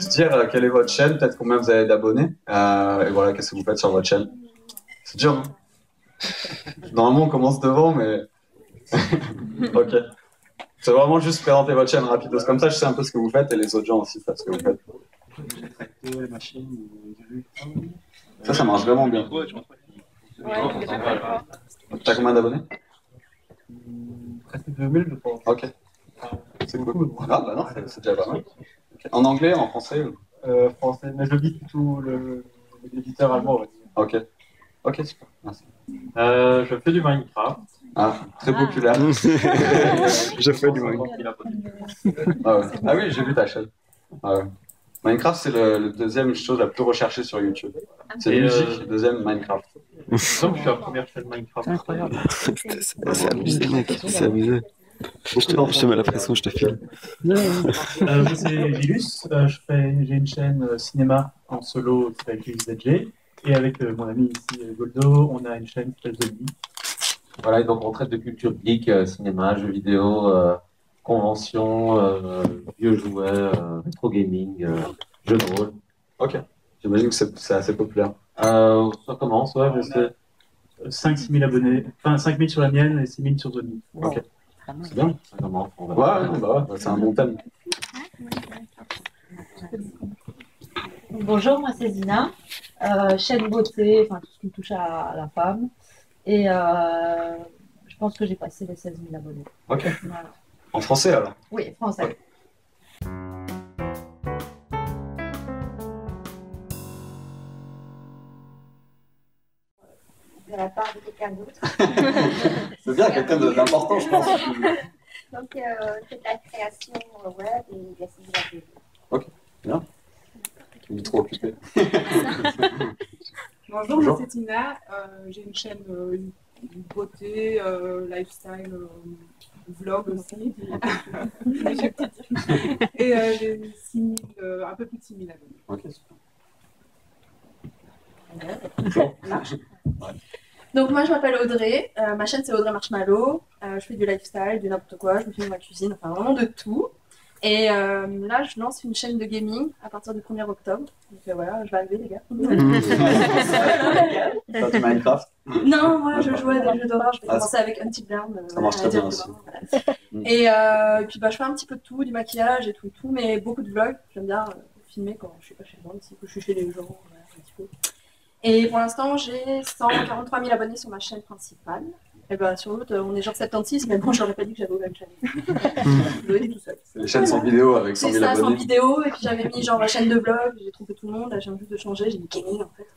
juste dire quelle est votre chaîne, peut-être combien vous avez d'abonnés, et voilà, qu'est-ce que vous faites sur votre chaîne. C'est dur, non? Normalement, on commence devant, mais... Ok. C'est vraiment juste présenter votre chaîne rapidos. Comme ça, je sais un peu ce que vous faites, et les autres gens aussi savent ce que vous faites. Ça marche vraiment bien. T'as combien d'abonnés? Presque 2000, je pense. Ok. C'est cool. Ah bah non, c'est déjà pas mal. Okay. En anglais, en français Français, mais je vis plutôt l'éditeur allemand, on va dire. Ok. Ok, super. Merci. Je fais du Minecraft. Ah, très populaire. Je fais du Minecraft. Ah, ouais. Ah oui, j'ai vu ta chaîne. Ah, ouais. Minecraft, c'est le deuxième chose la plus recherchée sur YouTube. C'est musique, deuxième Minecraft. Donc, je suis la première chaîne Minecraft. Incroyable. C'est amusé, mec. C'est amusé. Je te mets la pression, je te file. Moi, c'est Gilus. J'ai une chaîne cinéma en solo qui s'appelle GilusZG. Et avec mon ami ici, Goldo, on a une chaîne qui s'appelle The Geek. Voilà, et donc on traite de culture geek, cinéma, jeux vidéo, conventions, vieux jouets, rétro gaming, jeux de rôle. Ok. J'imagine que c'est assez populaire. Ça commence, ouais, je sais. 5-6 000 abonnés. Enfin, 5 000 sur la mienne et 6 000 sur The Geek. Ok. C'est bien. Ça commence, on va Ouais, bah ouais, c'est un bon thème. Bonjour, moi c'est Zina, chaîne beauté, enfin tout ce qui touche à la femme. Et je pense que j'ai passé les 16 000 abonnés. Ok. Voilà. En français alors? Oui, français. Ouais. De la part de quelqu'un d'autre. C'est bien, quelqu'un d'important, je pense. Donc, c'est de la création web et de la civilisation. Ok, bien. Il est trop occupé. Bonjour, moi c'est Tina. J'ai une chaîne beauté, lifestyle, vlog aussi. Et j'ai 6 000, un peu plus de 6 000 abonnés. Ok, super. Donc moi je m'appelle Audrey, ma chaîne c'est Audrey Marshmallow, je fais du lifestyle, du n'importe quoi, je me filme ma cuisine, enfin vraiment de tout. Et là je lance une chaîne de gaming à partir du 1er octobre, donc voilà, je vais arriver les gars. Faire du Minecraft? Non, moi je joue à des jeux d'horreur, je vais commencer avec Until Dawn. Ça marche très bien aussi. Et puis bah, je fais un petit peu de tout, du maquillage et tout, mais beaucoup de vlogs, j'aime bien filmer quand je suis pas chez moi aussi, que je suis chez les gens, voilà, un petit peu. Et pour l'instant, j'ai 143 000 abonnés sur ma chaîne principale. Et ben sur l'autre, on est genre 76, mais bon, je n'aurais pas dit que j'avais ouvert une chaîne. Je l'ai dit tout seul. Les chaînes sans vidéo avec 100 000 abonnés. C'est ça, sans vidéo, et puis j'avais mis genre ma chaîne de vlog, j'ai trompé tout le monde, là, j'ai envie de changer, j'ai mis gaming en fait.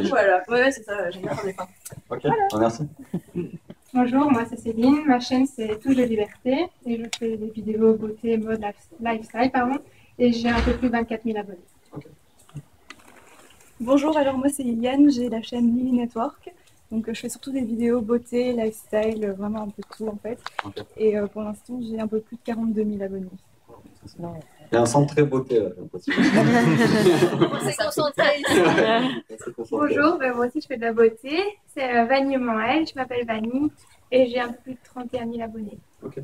Voilà, ouais, c'est ça, j'aime bien faire des fins. Ok, merci. Bonjour, moi c'est Céline, ma chaîne c'est Touche de Liberté et je fais des vidéos beauté, mode, lifestyle, pardon, et j'ai un peu plus de 24 000 abonnés. Okay. Bonjour, alors moi c'est Liliane, j'ai la chaîne Lily Network, donc je fais surtout des vidéos beauté, lifestyle, vraiment un peu de tout en fait, okay. Et pour l'instant j'ai un peu plus de 42 000 abonnés. Il y a un centre très beauté là, j'ai l'impression. On s'est concentré ici. Bonjour, ben moi aussi je fais de la beauté, c'est Vanille Moël, je m'appelle Vanille et j'ai un peu plus de 31 000 abonnés. Ok,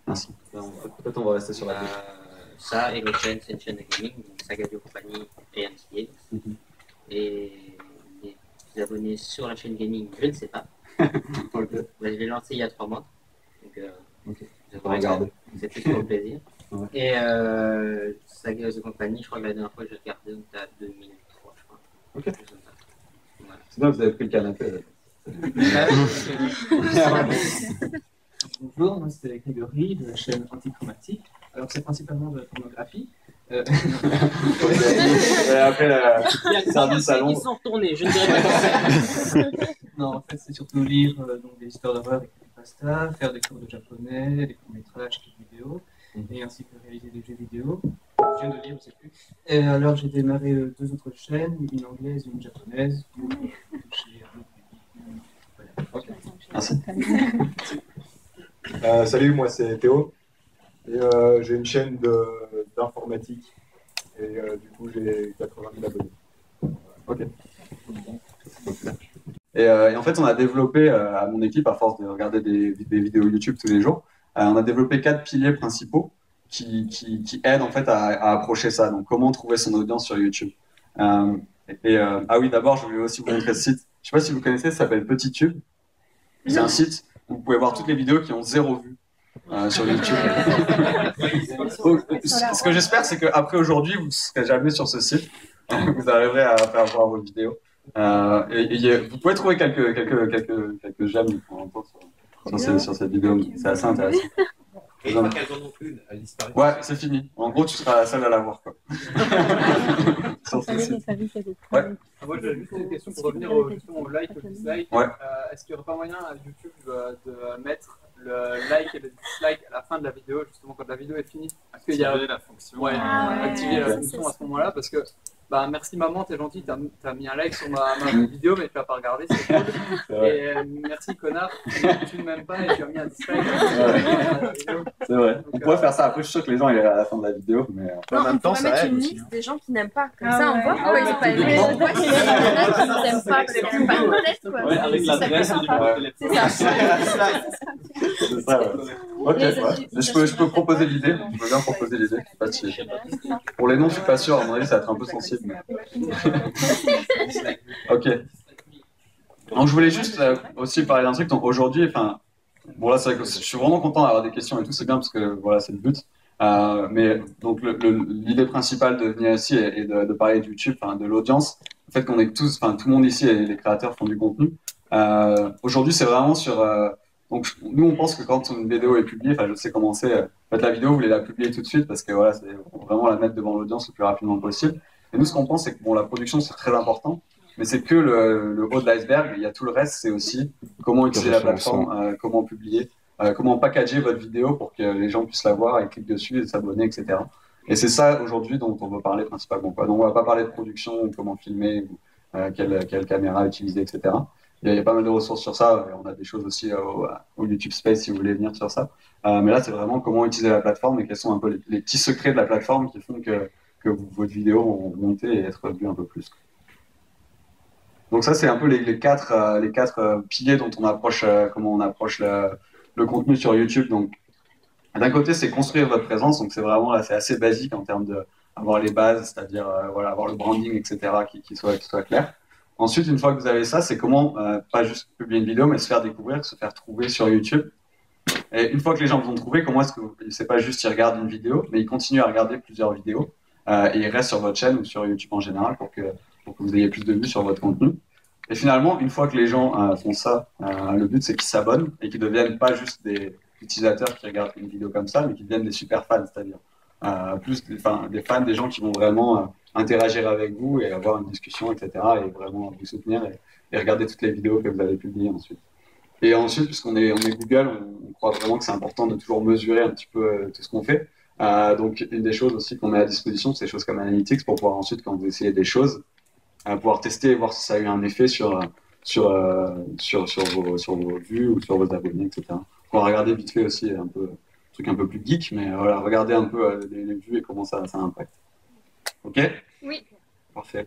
merci. Peut-être on va rester sur la gauche. Ça et l'autre chaîne, c'est une chaîne de gaming, Sagadio Compagnie et MC Games. Et les abonnés sur la chaîne gaming, je ne sais pas. Okay. Je l'ai lancé il y a 3 mois. Donc, je vais regarder. C'est plus pour le plaisir. Ouais. Et Sagadio Compagnie, je crois que la dernière fois que j'ai regardé, on était à 2003, je crois. Ok. Voilà. C'est bien que vous avez pris le canapé. Bonjour, moi c'est Grégory de la chaîne Antichromatique. Alors c'est principalement de la pornographie. Et après le service à Londres. Ils sont retournés, je ne dirais pas ça. Non, en fait c'est surtout lire donc, des histoires d'horreur et des pastas, faire des cours de japonais, des courts-métrages, des vidéos, et ainsi que réaliser des jeux vidéo. Je viens de lire, je ne sais plus. Et alors j'ai démarré 2 autres chaînes, une anglaise et une japonaise. Voilà. Okay. Merci. Salut, moi c'est Théo et j'ai une chaîne d'informatique et du coup j'ai 80 000 abonnés. Ok. Et en fait on a développé à mon équipe, à force de regarder des vidéos YouTube tous les jours, on a développé 4 piliers principaux. qui aident en fait à approcher ça. Donc, comment trouver son audience sur YouTube. Ah oui, d'abord, je voulais aussi vous montrer ce site. Je sais pas si vous connaissez, ça s'appelle PetitTube. C'est un site où vous pouvez voir toutes les vidéos qui ont 0 vue sur YouTube. Donc, ce que j'espère, c'est qu'après aujourd'hui, vous ne serez jamais sur ce site. Vous arriverez à faire voir vos vidéos. Vous pouvez trouver quelques j'aime de temps en temps sur cette vidéo. C'est assez intéressant. Et une fois qu'elles en ont une, elle disparaît. Ouais, c'est fini. En gros, tu seras la seule à la voir, quoi. Sur ce site. Ouais. Moi, j'avais juste une question pour revenir justement au like et au dislike. Ouais. Est-ce qu'il n'y aurait pas moyen à YouTube de mettre le like et le dislike à la fin de la vidéo, justement quand la vidéo est finie? Est-ce qu'il y a activer la fonction? Ouais, activer la fonction à ce moment-là, parce que bah merci maman, t'es gentil, t'as mis un like sur ma vidéo, mais tu l'as pas regardé, c'est cool. Et merci connard, tu ne m'aimes pas et tu as mis un dislike. C'est vrai. On pourrait faire ça. Après, je suis sûr que les gens ils iraient à la fin de la vidéo, mais en même temps, ça aide. On pourrait mettre une liste des gens qui n'aiment pas. Comme ça, on voit pourquoi ils n'ont pas aimé. On voit qu'il y en a qui n'aiment pas, qui n'aiment pas peut-être quoi. Ouais, avec l'adresse du téléphone. C'est ça, ouais. Ok, ouais. Je peux proposer l'idée. Je peux bien proposer l'idée. Pour les noms, je suis pas sûr. À mon avis, ça va être un peu sensible. Mais... ok. Donc, je voulais juste aussi parler d'un truc. Donc, aujourd'hui, bon, là, c'est vrai que je suis vraiment content d'avoir des questions et tout. C'est bien parce que voilà, c'est le but. Mais donc, l'idée principale de venir ici est de parler de YouTube, de l'audience. Le fait qu'on est tous, tout le monde ici, les créateurs font du contenu. Aujourd'hui, c'est vraiment sur. Donc, nous, on pense que quand une vidéo est publiée, je sais comment c'est. En fait, la vidéo, vous voulez la publier tout de suite parce que voilà, c'est vraiment la mettre devant l'audience le plus rapidement possible. Et nous, ce qu'on pense, c'est que bon, la production, c'est très important, mais c'est que le haut de l'iceberg. Il y a tout le reste, c'est aussi comment utiliser la plateforme, comment publier, comment packager votre vidéo pour que les gens puissent la voir et cliquer dessus et s'abonner, etc. Et c'est ça aujourd'hui dont on veut parler principalement. Donc, on va pas parler de production ou comment filmer, ou quelle caméra utiliser, etc. Il y a pas mal de ressources sur ça. On a des choses aussi au YouTube Space si vous voulez venir sur ça. Mais là, c'est vraiment comment utiliser la plateforme et quels sont un peu les petits secrets de la plateforme qui font que votre vidéo vont monter et être vue un peu plus. Donc ça, c'est un peu les quatre piliers dont on approche, comment on approche le contenu sur YouTube. Donc, d'un côté, c'est construire votre présence. Donc, c'est vraiment là, c'est assez basique en termes d'avoir les bases, c'est-à-dire voilà, avoir le branding, etc., qui soit clair. Ensuite, une fois que vous avez ça, c'est comment, pas juste publier une vidéo, mais se faire découvrir, se faire trouver sur YouTube. Et une fois que les gens vous ont trouvé, comment est-ce que c'est pas juste ils regardent une vidéo, mais ils continuent à regarder plusieurs vidéos et ils restent sur votre chaîne ou sur YouTube en général pour que vous ayez plus de vues sur votre contenu. Et finalement, une fois que les gens font ça, le but c'est qu'ils s'abonnent et qu'ils deviennent pas juste des utilisateurs qui regardent une vidéo comme ça, mais qu'ils deviennent des super fans, c'est-à-dire plus des fans, des gens qui vont vraiment interagir avec vous et avoir une discussion, etc. et vraiment vous soutenir et regarder toutes les vidéos que vous avez publiées ensuite. Et ensuite, puisqu'on est Google, on croit vraiment que c'est important de toujours mesurer un petit peu tout ce qu'on fait. Donc, une des choses aussi qu'on met à disposition, c'est des choses comme Analytics pour pouvoir ensuite, quand vous essayez des choses, pouvoir tester et voir si ça a eu un effet sur vos vues ou sur vos abonnés, etc. On va regarder vite fait aussi un truc un peu plus geek, mais voilà, regardez un peu les vues et comment ça impacte. Ok? Oui. Parfait.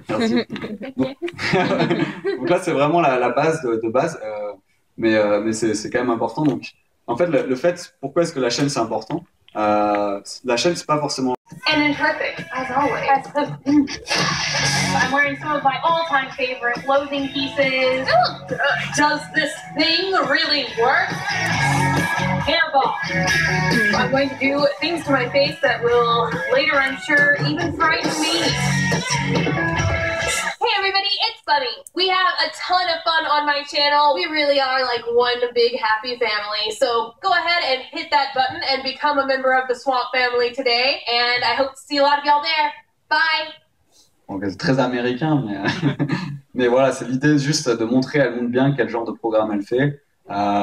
Merci. Donc là, c'est vraiment la base de base, mais c'est quand même important. Donc, en fait, le fait, pourquoi est-ce que la chaîne c'est important? La chaîne, c'est pas forcément. And in perfect, as always. I'm wearing some of my all-time favorite clothing pieces. Does this thing really work? Hairball. I'm going to do things to my face that will later, I'm sure, even frighten me. Hey everybody, it's Bunny. We have a ton of fun on my channel. We really are like one big happy family. So go ahead and hit that button and become a member of the Swamp family today. And I hope to see a lot of y'all there. Bye! Donc c'est très américain, mais voilà, c'est l'idée juste de montrer, elle montre bien quel genre de programme elle fait.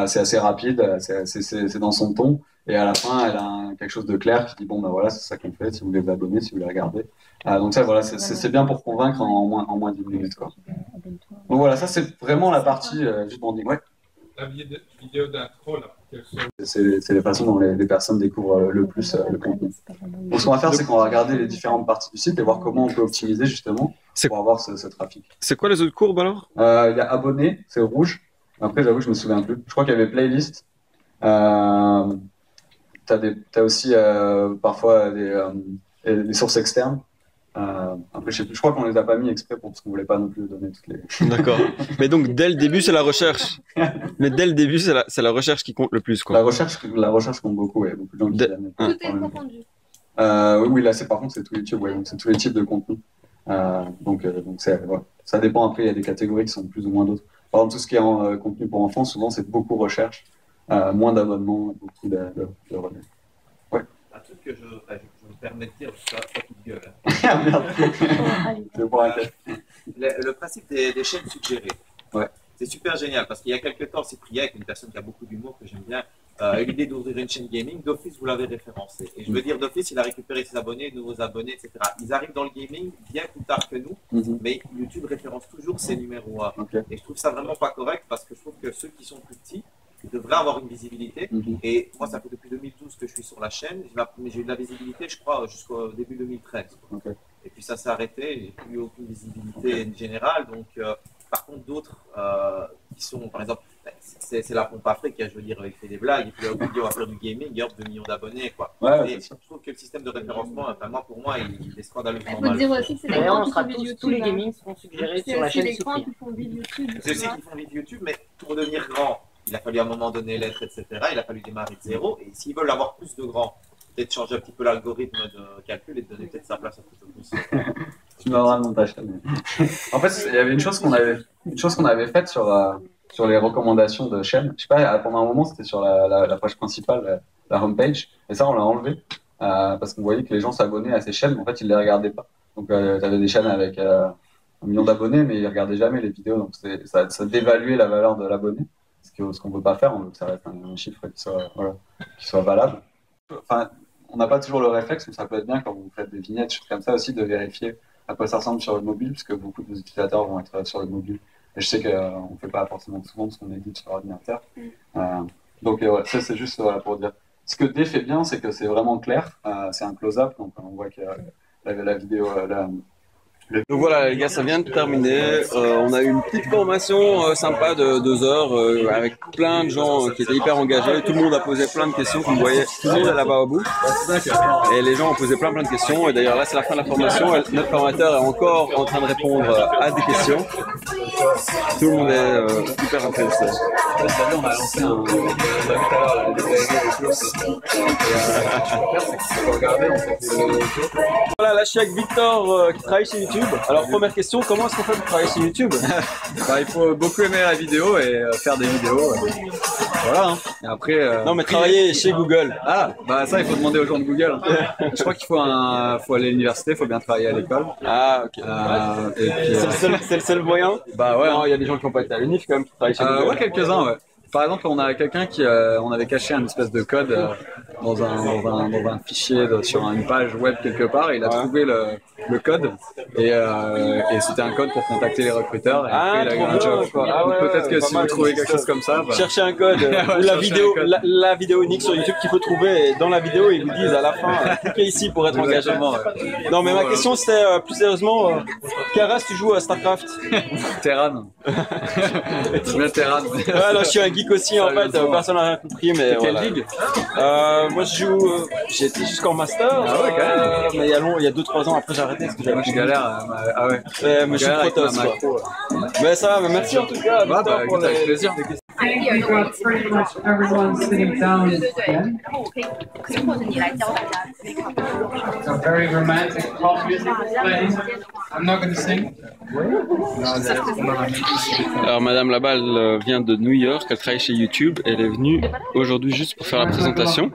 C'est assez rapide, c'est dans son ton. Et à la fin, elle a quelque chose de clair qui dit bon, ben voilà, c'est ça qu'on fait, si vous voulez vous abonner, si vous voulez regarder. Donc ça, voilà, c'est bien pour convaincre en moins d'1 minute, quoi. Donc voilà, ça c'est vraiment la partie du branding. Ouais. La vidéo d'intro, là. C'est les façons dont les personnes découvrent le plus le contenu. Donc ce qu'on va faire, c'est qu'on va regarder les différentes parties du site et voir comment on peut optimiser justement pour avoir ce trafic. C'est quoi les autres courbes alors? Il y a abonnés, c'est rouge. Après, j'avoue que je me souviens plus. Je crois qu'il y avait playlist. t'as aussi parfois des sources externes. Après, je crois qu'on les a pas mis exprès parce qu'on voulait pas non plus donner toutes les. D'accord. Mais donc dès le début c'est la recherche. Mais dès le début c'est la recherche qui compte le plus quoi. La recherche compte beaucoup. Il y a beaucoup de gens qui viennent. Tout est confondu. Oui, là par contre c'est tout YouTube. Ouais, donc c'est tous les types de contenus. Donc ouais. Ça dépend. Après il y a des catégories qui sont plus ou moins d'autres. Par exemple tout ce qui est en contenu pour enfants, souvent c'est beaucoup recherche, moins d'abonnements, beaucoup de relais. Ouais. Un truc que je me permets de dire, ça qui gueule. Le principe des chaînes suggérées. Ouais. C'est super génial parce qu'il y a quelques temps, c'est prié avec une personne qui a beaucoup d'humour que j'aime bien. L'idée d'ouvrir une chaîne gaming, d'office vous l'avez référencé. Et je veux dire, d'office il a récupéré ses abonnés, de nouveaux abonnés, etc. Ils arrivent dans le gaming bien plus tard que nous, mais YouTube référence toujours ses numéros 1. Et je trouve ça vraiment pas correct parce que je trouve que ceux qui sont plus petits, ils devraient avoir une visibilité. Et moi, ça fait depuis 2012 que je suis sur la chaîne. J'ai eu de la visibilité, je crois, jusqu'au début 2013. Et puis ça s'est arrêté, j'ai plus aucune visibilité générale. Donc, par contre, d'autres qui sont, par exemple, c'est la pompe Afrique, je veux dire, il fait des blagues, et puis il va faire du gaming, il y a 2 millions d'abonnés, quoi. Et je trouve que le système de référencement, enfin, pour moi, il est scandaleusement mal. Il faut dire aussi que c'est les grands qui font vidéo YouTube. Tous les gamings seront suggérés sur la chaîne. C'est les grands qui font vidéo YouTube. C'est ceux qui font vidéo YouTube, mais pour devenir grand, il a fallu à un moment donné l'être, etc. Il a fallu démarrer de zéro, et s'ils veulent avoir plus de grands, peut-être changer un petit peu l'algorithme de calcul et donner peut-être sa place un peu plus. Tu m'auras dans ta chaîne. En fait, il y avait une chose qu'on avait faite sur les recommandations de chaînes. Je sais pas, pendant un moment, c'était sur la page principale, la homepage, et ça, on l'a enlevé parce qu'on voyait que les gens s'abonnaient à ces chaînes, mais en fait, ils les regardaient pas. Donc, tu avais des chaînes avec 1 million d'abonnés, mais ils regardaient jamais les vidéos, donc ça dévaluait la valeur de l'abonné. Ce qu'on veut pas faire, on veut que ça reste un chiffre qui soit valable. Enfin, on n'a pas toujours le réflexe, mais ça peut être bien quand vous faites des vignettes, choses comme ça aussi, de vérifier à quoi ça ressemble sur le mobile, puisque beaucoup de nos utilisateurs vont être sur le mobile. Et je sais qu'on ne fait pas forcément souvent ce qu'on édite sur l'ordinateur. Donc ça, c'est juste pour dire. Ce que D fait bien, c'est que c'est vraiment clair. C'est un close-up, donc on voit que la vidéo... Donc voilà les gars, ça vient de terminer. On a eu une petite formation sympa de 2 heures avec plein de gens qui étaient hyper engagés. Tout le monde a posé plein de questions, vous voyez, tout le monde est là-bas au bout. Et les gens ont posé plein de questions. Et d'ailleurs là c'est la fin de la formation. Notre formateur est encore en train de répondre à des questions. Tout le monde est hyper intéressé. On a lancé on a vu tout à l'heure Voilà, là je suis avec Victor qui travaille chez YouTube. Alors première question, comment est-ce qu'on fait pour travailler chez YouTube? Il faut beaucoup aimer la vidéo et faire des vidéos. Voilà. Hein. Et après. Non mais travailler chez Google. Ah, bah ça il faut demander aux gens de Google. Je crois qu'il faut aller à l'université, il faut bien travailler à l'école. Ah ok. C'est le seul moyen? Bah ouais. Il y a des gens qui n'ont pas été à l'UNIF quand même qui travaillent chez Google. Ouais, quelques-uns ouais. Par exemple, on a quelqu'un qui, on avait caché un espèce de code dans un fichier sur une page web quelque part, et il a trouvé le code et c'était un code pour contacter les recruteurs. Et après, il a eu un job. Peut-être que si vous trouvez quelque chose comme ça, cherchez un code ou la vidéo unique sur YouTube qu'il faut trouver. Et dans la vidéo, ils vous disent à la fin, cliquez ici pour être engagé. Non, mais ma question c'était plus sérieusement, Karas, tu joues à Starcraft? Terran. C'est bien Terran. Alors je suis un geek aussi en fait, personne n'a rien compris, mais quelle voilà. ligue? Moi je joue, j'ai été jusqu'en master, mais il y a 2-3 ans après j'ai arrêté parce que j'avais galère. Ah ouais. Mais je suis protos quoi. Mais ça va, mais merci en tout cas. Avec plaisir. I think we got pretty much everyone sitting down again. A very romantic pop music playing. I'm not going to sing. Alors madame là-bas, elle vient de New York, elle travaille chez YouTube, elle est venue aujourd'hui juste pour faire la présentation.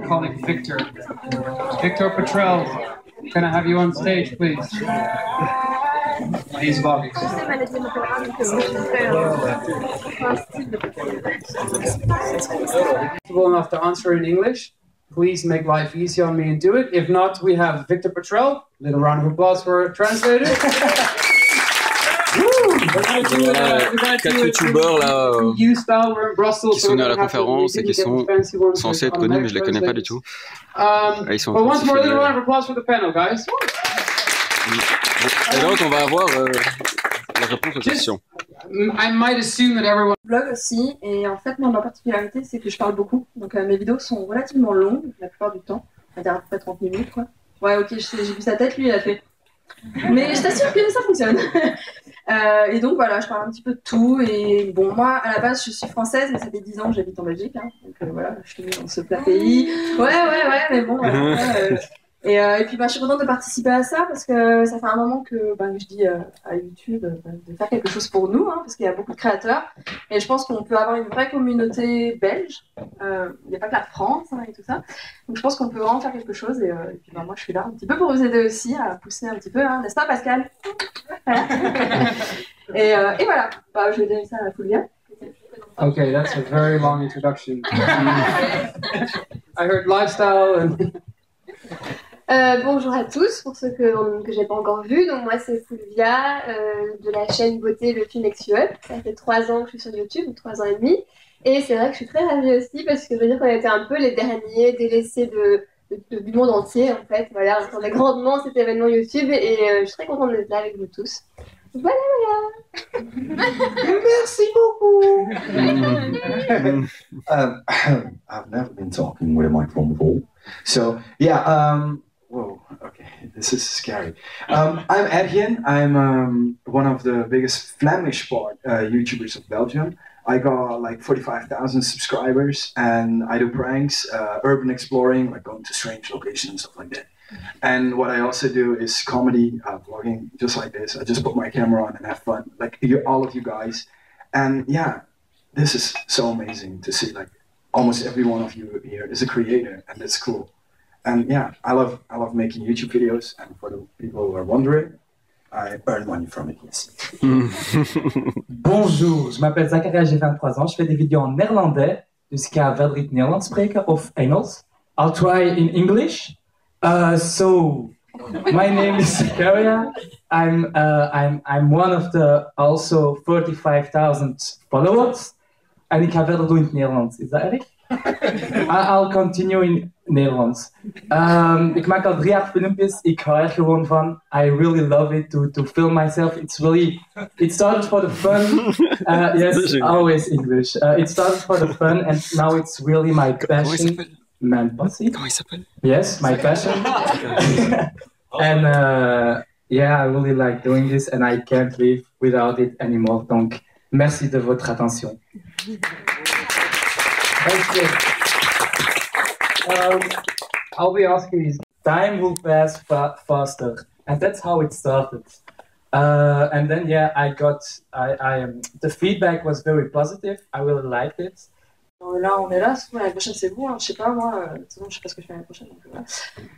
Victor Petrel, can I have you on stage please? He's vlogging. Comfortable enough to answer in English, please make life easy on me and do it. If not, we have Victor Petrel. Little round of applause for a translator. Quatre youtubeurs là qui sont venus à la conférence et qui sont censés être connus, mais je les connais pas du tout. Ils sont en train de et donc on va avoir la réponse aux questions. I might assume that everyone vlog aussi. Et en fait, moi, ma particularité, c'est que je parle beaucoup. Donc mes vidéos sont relativement longues, la plupart du temps. On va dire à peu près 30 minutes, quoi. Ouais, ok, j'ai vu sa tête, lui, il a fait. Mais je t'assure que ça fonctionne. Et donc voilà, je parle un petit peu de tout. Et bon, moi, à la base, je suis française, mais ça fait 10 ans que j'habite en Belgique. Hein. Donc voilà, je suis dans ce plat pays. Ouais, mais bon. Et puis, je suis contente de participer à ça parce que ça fait un moment que je dis à YouTube de faire quelque chose pour nous, hein, parce qu'il y a beaucoup de créateurs. Et je pense qu'on peut avoir une vraie communauté belge. Il n'y a pas que la France hein, et tout ça. Donc, je pense qu'on peut vraiment faire quelque chose. Et puis, moi, je suis là un petit peu pour vous aider aussi à pousser un petit peu, hein, n'est-ce pas, Pascal? Voilà. Et voilà, je vais donner ça à la Fulvia. Okay, that's a very long introduction. I heard lifestyle and... Bonjour à tous, pour ceux que j'ai pas encore vus. Donc moi c'est Fulvia de la chaîne Beauté Le Film Next You Up. Ça fait 3 ans que je suis sur YouTube, 3 ans et demi. Et c'est vrai que je suis très ravie aussi parce que je veux dire qu'on a été un peu les derniers délaissés du monde entier en fait. Voilà, on attendait grandement cet événement YouTube et je suis très contente d'être là avec vous tous. Voilà. Merci beaucoup. I've never been talking with a microphone before. So, yeah, whoa, okay, this is scary. I'm Etienne. I'm one of the biggest Flemish YouTubers of Belgium. I got like 45,000 subscribers and I do pranks, urban exploring, like going to strange locations and stuff like that. And what I also do is comedy, vlogging, just like this. I just put my camera on and have fun, like all of you guys. And yeah, this is so amazing to see like almost every one of you here is a creator and that's cool. And yeah, I love making YouTube videos, and for the people who are wondering, I earn money from it, yes. Bonjour, je m'appelle Zakaria, j'ai 23 ans, je fais des vidéos en néerlandais, dus ik ga verder in het Nederlands spreken of Engels. I'll try in English. So, my name is Zakaria. I'm one of the also 35,000 followers. En ik ga verder doen in het Nederlands. Is dat erg? I'll continue in Nederlands. Ik maak al 3 jaar filmpjes. Ik hou er gewoon van. I really love it to film myself. It started for the fun. Yes, always English. It started for the fun and now it's really my passion. Mijn passie? Comment il s'appelle? Yes, my passion. And yeah, I really like doing this and I can't live without it anymore. Donc, merci de votre attention. I'll be asking these. Time will pass faster, and that's how it started. And then yeah, the feedback was very positive. I really liked it. Là, on est là. L'année prochaine, c'est vous. Hein. Je sais pas moi. Je sais pas ce que je fais l'année prochaine. Donc, voilà.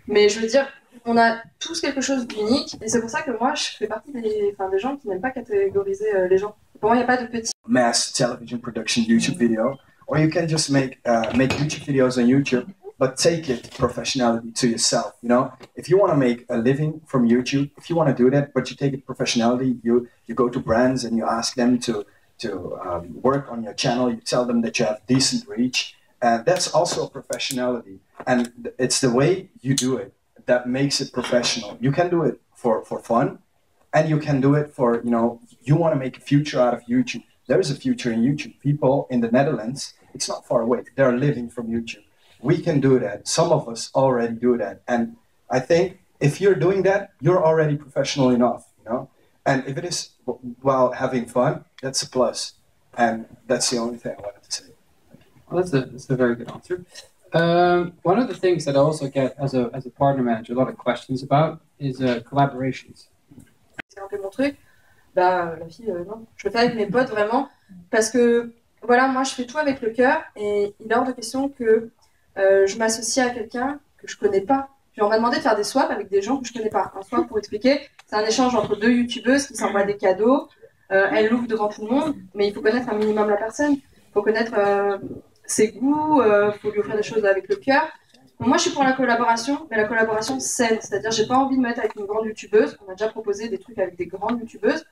Mais je veux dire, on a tous quelque chose d'unique, et c'est pour ça que moi, je fais partie des gens qui n'aiment pas catégoriser les gens. Pour moi, il n'y a pas de petit. Mass television production YouTube video, or you can just make YouTube videos on YouTube, but take it professionality to yourself. You know, if you want to make a living from YouTube, if you want to do that, but you take it professionality, you go to brands and you ask them to work on your channel. You tell them that you have decent reach, and that's also professionality. And it's the way you do it that makes it professional. You can do it for fun, and you can do it for, you want to make a future out of YouTube. There is a future in YouTube. People in the Netherlands, it's not far away. They're living from YouTube. We can do that. Some of us already do that. And I think if you're doing that, you're already professional enough, And if it is while having fun, that's a plus. And that's the only thing I wanted to say. Well, that's a very good answer. One of the things that I also get as a partner manager a lot of questions about is collaborations. C'est un peu mon truc. La fille, non. Je le fais avec mes potes vraiment. Parce que, voilà, moi je fais tout avec le cœur. Et il est hors de question que je m'associe à quelqu'un que je connais pas. Puis on m'a demandé de faire des swaps avec des gens que je connais pas. Un swap, pour expliquer, c'est un échange entre 2 youtubeuses qui s'envoient des cadeaux. Elles l'ouvrent devant tout le monde, mais il faut connaître un minimum la personne. Il faut connaître ses goûts, il faut lui offrir des choses avec le cœur. Moi, je suis pour la collaboration, mais la collaboration saine. C'est-à-dire, j'ai pas envie de me mettre avec une grande youtubeuse. On m'a déjà proposé des trucs avec des grandes youtubeuses,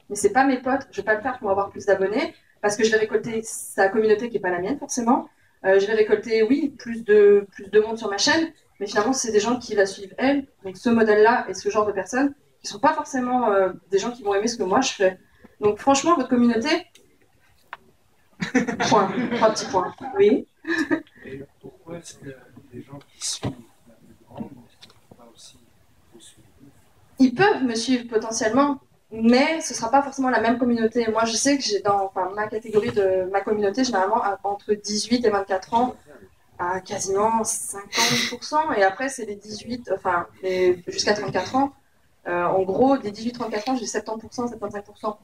mais c'est pas mes potes. Je vais pas le faire pour avoir plus d'abonnés, parce que je vais récolter sa communauté qui est pas la mienne forcément. Je vais récolter, oui, plus de monde sur ma chaîne, mais finalement, c'est des gens qui la suivent elle. Donc, ce modèle-là et ce genre de personnes qui sont pas forcément des gens qui vont aimer ce que moi je fais. Donc, franchement, votre communauté, Point. 3 petits points. Oui. Et pourquoi est-ce que les gens qui suivent la plus grande ne peuvent pas aussi vous suivre? Ils peuvent me suivre potentiellement, mais ce ne sera pas forcément la même communauté. Moi, je sais que j'ai dans ma catégorie de ma communauté, généralement, entre 18 et 24 ans, à quasiment 50%. Et après, c'est les 18, enfin, jusqu'à 34 ans. En gros, des 18-34 ans, j'ai 70%, 75%.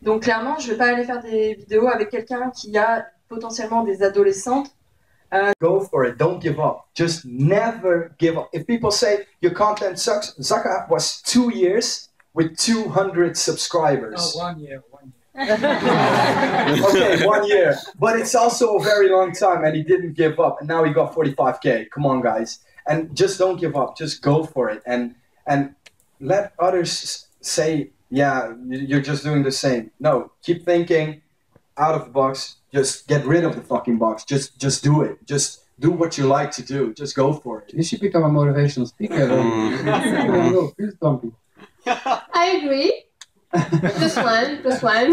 Donc, clairement, je ne vais pas aller faire des vidéos avec quelqu'un qui a potentiellement des adolescentes. Go for it. Don't give up. Just never give up. If people say your content sucks, Zaka was 2 years with 200 subscribers. Oh, 1 year. Okay, 1 year. But it's also a very long time, and he didn't give up. And now he got 45K. Come on, guys. And just don't give up. Just go for it. And let others say, yeah, you're just doing the same. No, keep thinking out of the box. Just get rid of the fucking box. Just do it. Just do what you like to do. Just go for it. You should become a motivational speaker. I agree. Just one.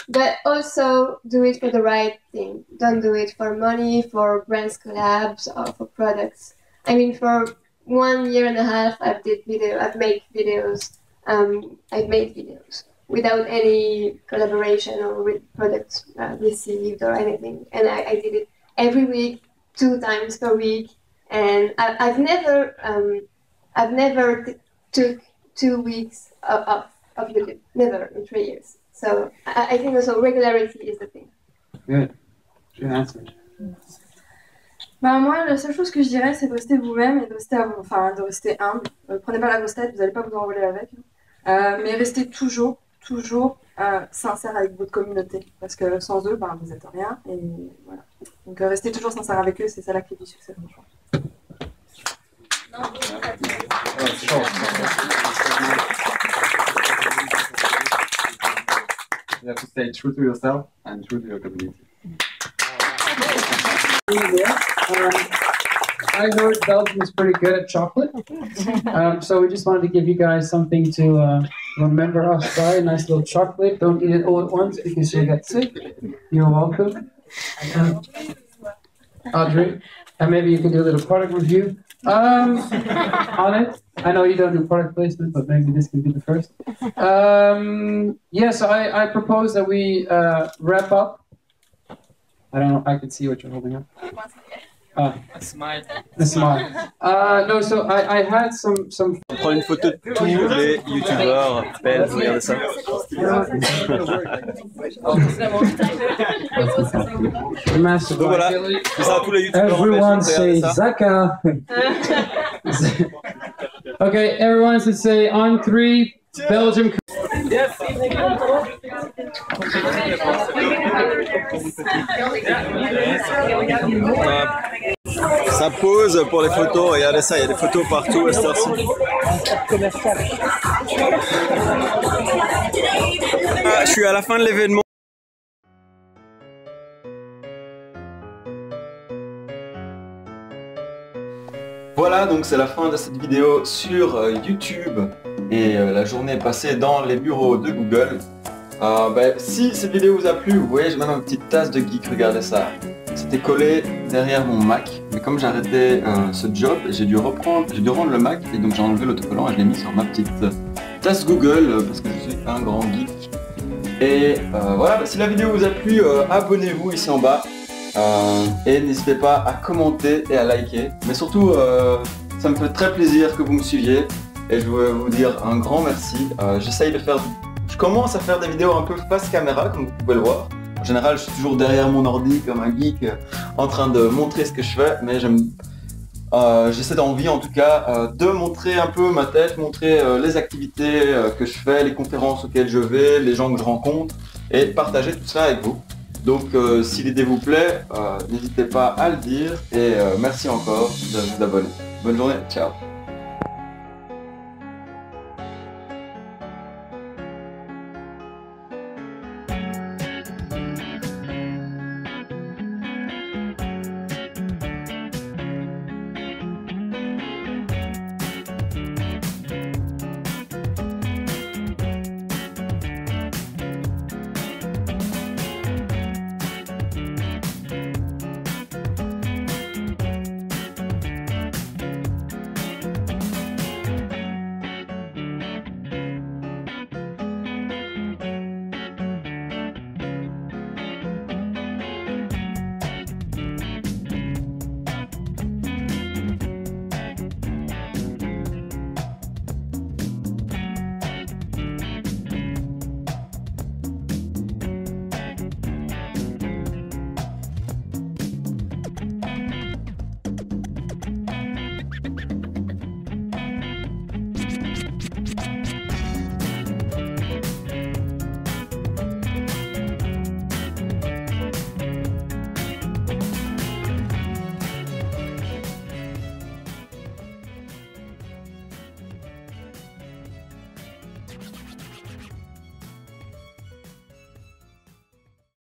But also do it for the right thing. Don't do it for money, for brands collabs, or for products. I mean, for 1.5 years, I've made videos. I've made videos without any collaboration or with products received or anything, and I did it every week, 2 times per week, and I've never took 2 weeks off of YouTube, never in 3 years. So I think also regularity is the thing. Good answer. Ben moi, la seule chose que je dirais, c'est de rester vous-même et de rester, de rester humble. Prenez pas la grosse tête, vous n'allez pas vous envoler avec. Mais restez toujours sincère avec votre communauté. Parce que sans eux, ben, vous n'êtes rien. Et voilà. Donc restez toujours sincère avec eux, c'est ça la clé du succès, franchement. You have to stay true to yourself and true to your community. I heard Belgium is pretty good at chocolate, so we just wanted to give you guys something to remember us by. A nice little chocolate. Don't eat it all at once because you'll get sick. You're welcome. Audrey, and maybe you can do a little product review on it. I know you don't do product placement, but maybe this can be the first. So I propose that we wrap up. I don't know, I can see what you're holding up. A smile. A smile. No, so I had some... On prend une photo de tous les youtubeurs belges, regardez ça. Donc voilà, c'est ça, tous les youtubeurs Everyone belges, say regardez ça. Zaka. Okay, everyone should say on 3, Belgium. Ça pose pour les photos, regardez ça, il y a des photos partout à cette heure-ci. Je suis à la fin de l'événement. Voilà, donc c'est la fin de cette vidéo sur YouTube et la journée passée dans les bureaux de Google. Si cette vidéo vous a plu, vous voyez j'ai même une petite tasse de geek, regardez ça. C'était collé derrière mon Mac, mais comme j'ai arrêté ce job, j'ai dû rendre le Mac et donc j'ai enlevé l'autocollant et je l'ai mis sur ma petite tasse Google parce que je suis un grand geek. Et voilà, si la vidéo vous a plu, abonnez-vous ici en bas. Et n'hésitez pas à commenter et à liker, mais surtout ça me fait très plaisir que vous me suiviez et je veux vous dire un grand merci. Je commence à faire des vidéos un peu face caméra comme vous pouvez le voir. En général je suis toujours derrière mon ordi comme un geek en train de montrer ce que je fais, mais j'ai cette envie en tout cas de montrer un peu ma tête, montrer les activités que je fais, les conférences auxquelles je vais, les gens que je rencontre et partager tout ça avec vous. Donc si l'idée vous plaît, n'hésitez pas à le dire et merci encore de vous abonner. Bonne journée, ciao.